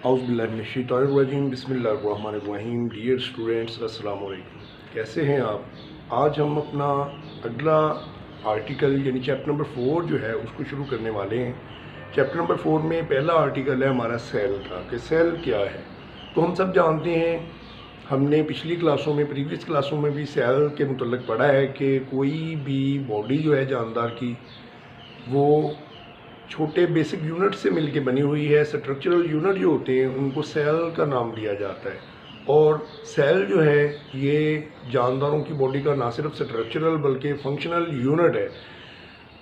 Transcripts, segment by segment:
औज़ुबिल्लाहिमिनश्शैतानिर्रजीम बिस्मिल्लाहिर्रहमानिर्रहीम। Dear students, अस्सलाम वालेकुम। कैसे हैं आप? आज हम अपना अगला आर्टिकल यानी चैप्टर नंबर 4 जो है उसको शुरू करने वाले हैं। चैप्टर नंबर 4 में पहला आर्टिकल है हमारा सेल का, कि सेल क्या है। तो हम सब जानते हैं, हमने पिछली क्लासों में प्रीवियस क्लासों में भी सेल के मुतल्लिक़ पढ़ा है कि कोई भी बॉडी जो है जानदार की वो छोटे बेसिक यूनिट से मिलके बनी हुई है। स्ट्रक्चरल यूनिट जो होते हैं उनको सेल का नाम दिया जाता है। और सेल जो है ये जानदारों की बॉडी का ना सिर्फ स्ट्रक्चरल बल्कि फंक्शनल यूनिट है।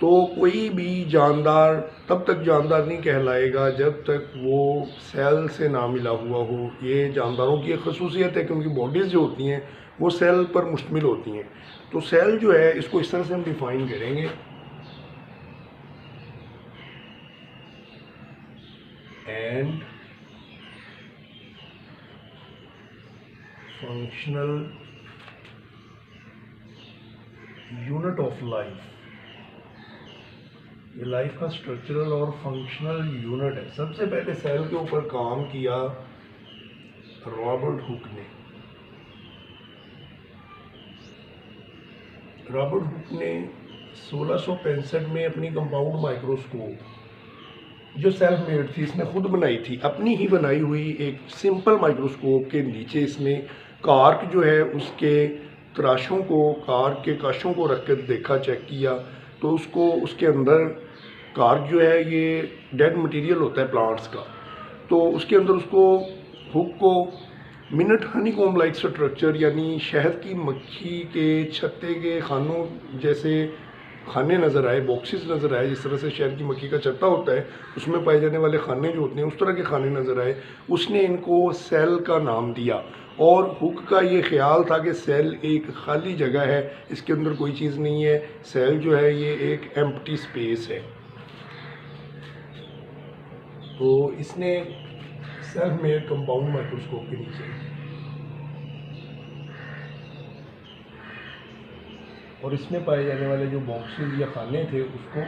तो कोई भी जानदार तब तक जानदार नहीं कहलाएगा जब तक वो सेल से ना मिला हुआ हो। ये जानदारों की एक खसूसियत है कि उनकी बॉडीज़ जो होती हैं वो सेल पर मुश्तमिल होती हैं। तो सेल जो है इसको इस तरह से हम डिफ़ाइन करेंगे, and functional unit of life। ये लाइफ का स्ट्रक्चरल और फंक्शनल यूनिट है। सबसे पहले सेल के ऊपर काम किया रॉबर्ट हुक ने। रॉबर्ट हुक ने 1665 में अपनी कंपाउंड माइक्रोस्कोप जो सेल्फ मेड थी, इसने खुद बनाई थी, अपनी ही बनाई हुई एक सिंपल माइक्रोस्कोप के नीचे इसने कार्क जो है उसके तराशों को, कार्क के काशों को रख कर देखा, चेक किया। तो उसको उसके अंदर कार्क जो है ये डेड मटेरियल होता है प्लांट्स का, तो उसके अंदर उसको हुक को मिनट हनीकॉम्ब लाइक स्ट्रक्चर यानी शहद की मक्खी के छत्ते के खानों जैसे खाने नज़र आए, बॉक्सेस नज़र आए। जिस तरह से शहद की मक्खी का छत्ता होता है उसमें पाए जाने वाले खाने जो होते हैं उस तरह के खाने नज़र आए। उसने इनको सेल का नाम दिया। और हुक का ये ख्याल था कि सेल एक खाली जगह है, इसके अंदर कोई चीज़ नहीं है। सेल जो है ये एक एम्प्टी स्पेस है। तो इसने सेल्फ मेड कंपाउंड माइक्रोस्कोप के नीचे और इसमें पाए जाने वाले जो बॉक्सेस या खाने थे उसको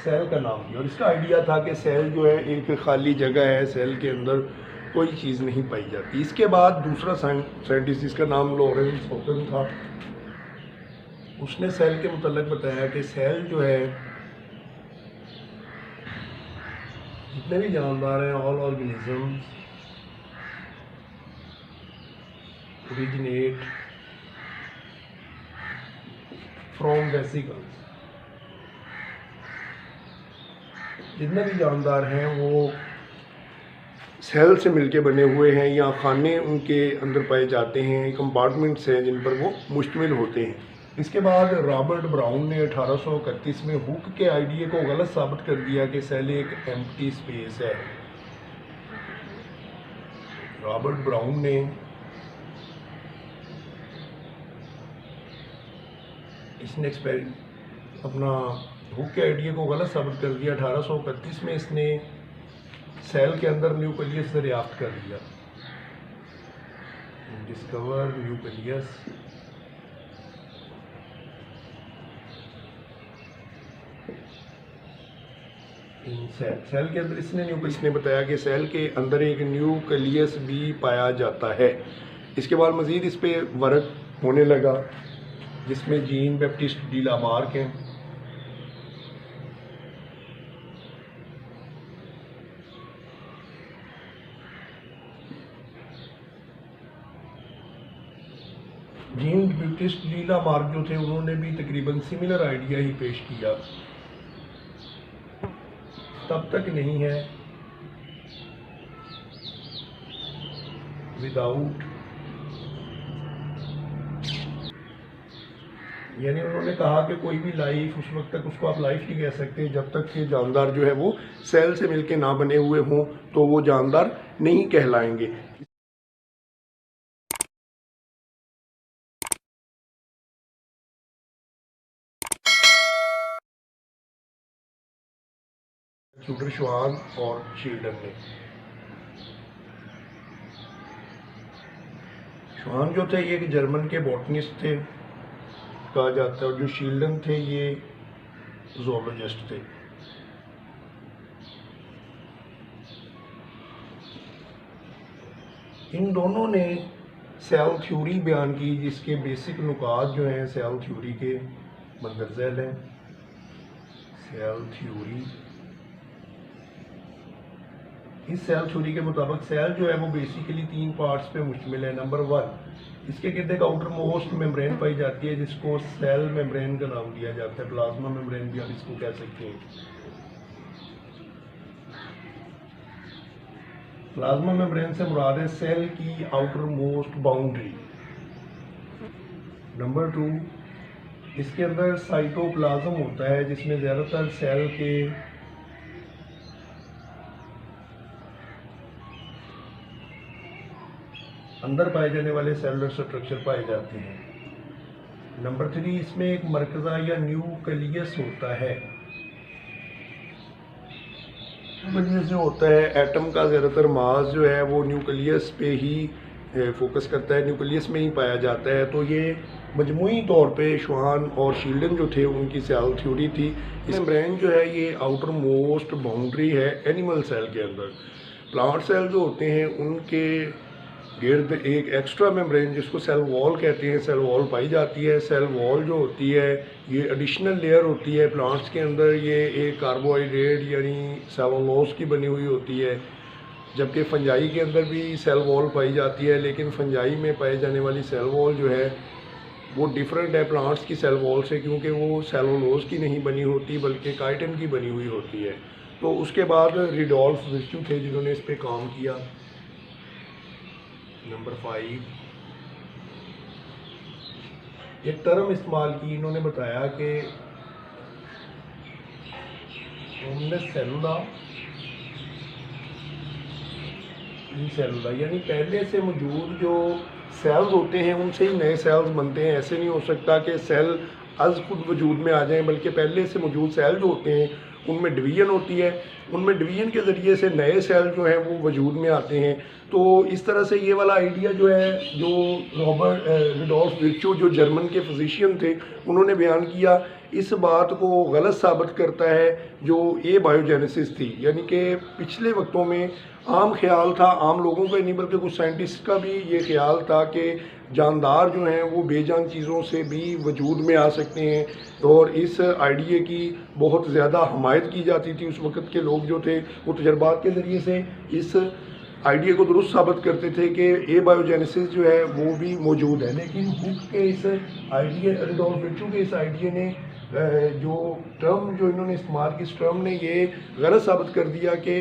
सेल का नाम दिया। और इसका आइडिया था कि सेल जो है एक खाली जगह है, सेल के अंदर कोई चीज़ नहीं पाई जाती। इसके बाद दूसरा साइंटिस्ट जिसका नाम लॉरेंस हॉकन था, उसने सेल के मुतल्लिक़ बताया कि सेल जो है जितने भी जानदार हैं, all organisms originate from vesicles. जितने भी जानदार हैं वो सेल से मिलके बने हुए हैं या खाने उनके अंदर पाए जाते हैं, कंपार्टमेंट्स हैं जिन पर वो मुश्तमिल होते हैं। इसके बाद रॉबर्ट ब्राउन ने 1831 में हुक के आइडिया को गलत साबित कर दिया कि सेल एक एम्प्टी स्पेस है। रॉबर्ट ब्राउन ने इसने अपना हुक के आइडिया को गलत साबित कर दिया। 1831 में इसने सेल के अंदर न्यूक्लियस दरियाफ्त कर लिया, डिस्कवर न्यूक्लियस। सेल के अंदर इसने बताया कि सेल के अंदर एक न्यूक्लियस भी पाया जाता है। इसके बाद मज़ीद इस पे वर्क होने लगा जिसमें जीन बैप्टिस्ट डी लामार्क हैं, जीन बैप्टिस्ट डी लामार्क जो थे उन्होंने भी तकरीबन सिमिलर आइडिया ही पेश किया। तब तक नहीं है विदाउट, यानी उन्होंने कहा कि कोई भी लाइफ उस वक्त तक उसको आप लाइफ नहीं कह सकते जब तक कि जानदार जो है वो सेल से मिलके ना बने हुए हों, तो वो जानदार नहीं कहलाएंगे। शूटर श्वान और शील्डन ने, श्वान जो थे ये जर्मन के बॉटनिस्ट थे कहा जाता है, और जो शील्डन थे ये जोलॉजिस्ट थे। इन दोनों ने सेल थ्योरी बयान की, जिसके बेसिक नुकात जो हैं सेल थ्योरी के मंदरज़ैल हैं। सेल थ्योरी, इस सेल थ्योरी के मुताबिक सेल जो है वो बेसिकली 3 पार्ट्स पे मुश्तमिल है। नंबर 1, इसके गिर्द एक आउटर मोस्ट मेम्ब्रेन पाई जाती है जिसको सेल मेम्ब्रेन का नाम दिया जाता है, प्लाज्मा मेम्ब्रेन भी आप इसको कह सकते हैं। प्लाज्मा मेम्ब्रेन से मुराद है सेल की आउटर मोस्ट बाउंड्री। नंबर 2, इसके अंदर साइटोप्लाज्म होता है जिसमें ज़्यादातर सेल के अंदर पाए जाने वाले सेलुलर स्ट्रक्चर पाए जाते हैं। नंबर 3, इसमें एक मरकज़ा या न्यूक्लियस होता है। वजह से होता है एटम का ज़्यादातर मास जो है वो न्यूक्लियस पे ही फोकस करता है, न्यूक्लियस में ही पाया जाता है। तो ये मजमूई तौर पे श्वान और शील्डन जो थे उनकी सेल थ्योरी थी। इस मेम्ब्रेन जो है ये आउटर मोस्ट बाउंड्री है एनिमल सेल के अंदर। प्लांट सेल जो होते हैं उनके गिर्द एक एक्स्ट्रा मेम्ब्रेन जिसको सेल वॉल कहते हैं, सेल वॉल पाई जाती है। सेल वॉल जो होती है ये एडिशनल लेयर होती है प्लांट्स के अंदर। ये एक कार्बोहाइड्रेट यानी सेलुलोज की बनी हुई होती है, जबकि फंजाई के अंदर भी सेल वॉल पाई जाती है। लेकिन फंजाई में पाई जाने वाली सेल वॉल जो है वो डिफरेंट है प्लांट्स की सेल वॉल से, क्योंकि वो सेलुलोज की नहीं बनी होती बल्कि काइटिन की बनी हुई होती है। तो उसके बाद रिडोल्फ विर्च्यू थे जिन्होंने इस पर काम किया। नंबर 5, एक टर्म इस्तेमाल की, इन्होंने बताया कि सेलुला यानी पहले से मौजूद जो सेल्स होते हैं उनसे ही नए सेल्स बनते हैं। ऐसे नहीं हो सकता कि सेल अज खुद वजूद में आ जाएं, बल्कि पहले से मौजूद सेल जो होते हैं उनमें डिवीजन होती है, उनमें डिवीजन के ज़रिए से नए सेल जो हैं वो वजूद में आते हैं। तो इस तरह से ये वाला आइडिया जो है जो रॉबर्ट रिडोल्फ विर्च्यू जो जर्मन के फिजिशियन थे उन्होंने बयान किया, इस बात को गलत साबित करता है जो ये बायोजेनेसिस थी। यानी कि पिछले वक्तों में आम ख्याल था, आम लोगों का नहीं बल्कि कुछ साइंटिस्ट का भी ये ख्याल था कि जानदार जो हैं वो बेजान चीज़ों से भी वजूद में आ सकते हैं। और इस आइडिया की बहुत ज़्यादा हमायत की जाती थी। उस वक़्त के लोग जो थे वो तजर्बात के ज़रिए से इस आइडिया को दुरुस्त साबित करते थे कि ए बायोजेनेसिस जो है वो भी मौजूद है। लेकिन हुक के इस आइडिया, रिडोल्फ विर्च्यू के इस आइडिया ने जो टर्म जो इन्होंने इस्तेमाल की, इस टर्म ने ये गलत साबित कर दिया कि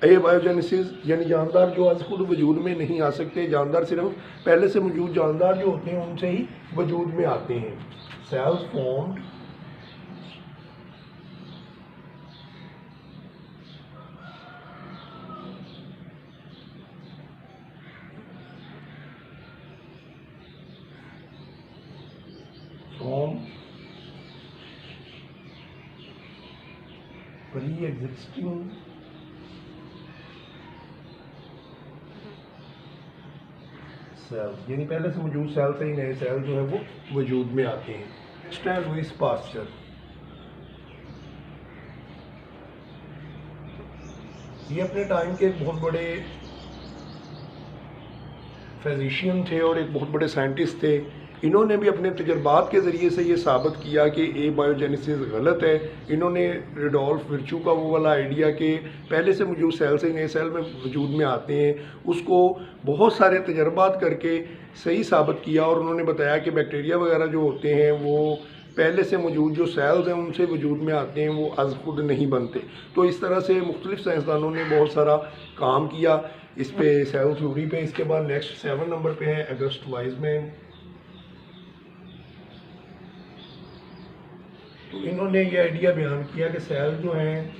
ए बायोजेनेसिस यानी जानदार जो आज खुद वजूद में नहीं आ सकते, जानदार सिर्फ पहले से मौजूद जानदार जो होते हैं उनसे ही वजूद में आते हैं। Cells formed from pre existing cell, यानी पहले से मौजूद सेल से ही नए सेल जो है वो वजूद में आते हैं। स्टैन लुइस पास्चर, ये अपने टाइम के एक बहुत बड़े फिजिशियन थे और एक बहुत बड़े साइंटिस्ट थे। इन्होंने भी अपने तजर्बात के ज़रिए से ये साबित किया कि ए बायोजेनेसिस गलत है। इन्होंने रिडोल्फ विर्च्यू का वो वाला आइडिया कि पहले से मौजूद सेल से नए सेल में वजूद में आते हैं, उसको बहुत सारे तजर्बात करके सही साबित किया। और उन्होंने बताया कि बैक्टीरिया वगैरह जो होते हैं वो पहले से मौजूद जो सेल्स हैं उनसे वजूद में आते हैं, वो अज खुद नहीं बनते। तो इस तरह से मुख्तलिफ साइंसदानों ने बहुत सारा काम किया इस पे, सेल थ्योरी पे। इसके बाद नेक्स्ट 7 नंबर पे है ऑगस्ट वाइजमैन। तो इन्होंने ये आइडिया बयान किया कि सेल जो हैं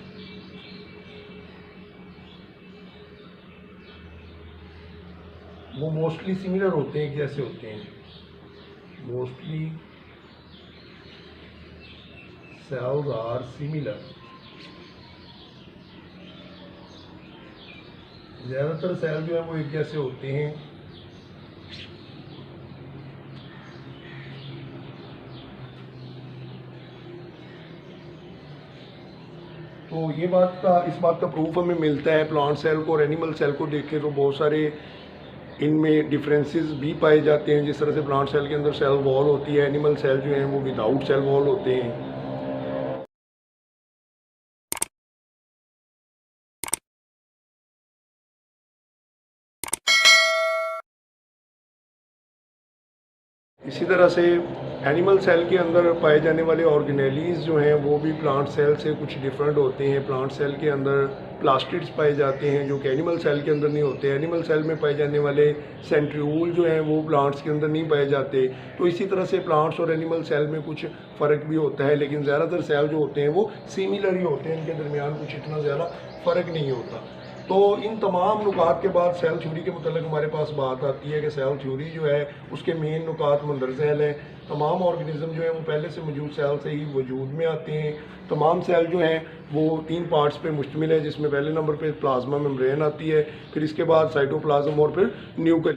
वो मोस्टली सिमिलर होते हैं, जैसे होते हैं मोस्टली सेल्स आर सिमिलर। ज़्यादातर सेल जो है वो एक जैसे होते हैं। तो ये इस बात का प्रूफ हमें मिलता है प्लांट सेल को और एनिमल सेल को देख के। तो बहुत सारे इनमें डिफरेंसेस भी पाए जाते हैं। जिस तरह से प्लांट सेल के अंदर सेल वॉल होती है, एनिमल सेल जो हैं वो विदाउट सेल वॉल होते हैं। इसी तरह से एनिमल सेल के अंदर पाए जाने वाले ऑर्गेनेलीज जो हैं वो भी प्लांट सेल से कुछ डिफरेंट होते हैं। प्लांट सेल के अंदर प्लास्टिड्स पाए जाते हैं जो कि एनिमल सेल के अंदर नहीं होते। एनिमल सेल में पाए जाने वाले सेंट्रियूल जो हैं वो प्लांट्स के अंदर नहीं पाए जाते। तो इसी तरह से प्लांट्स और एनिमल सेल में कुछ फ़र्क भी होता है, लेकिन ज़्यादातर सेल जो होते हैं वो सिमिलर ही होते हैं, इनके दरमियान कुछ इतना ज़्यादा फ़र्क नहीं होता। तो इन तमाम नुकात के बाद सेल थ्योरी के मतलब हमारे पास बात आती है कि सेल थ्योरी जो है उसके मेन नुकात मंदरसेल हैं। तमाम ऑर्गेनिज्म जो है वो पहले से मौजूद सेल से ही वजूद में आते हैं। तमाम सेल जो हैं वो 3 पार्ट्स पे मुश्तमिल है, जिसमें पहले नंबर पे प्लाज्मा मेम्ब्रेन आती है, फिर इसके बाद साइटोप्लाज्म और फिर न्यूक्लियस।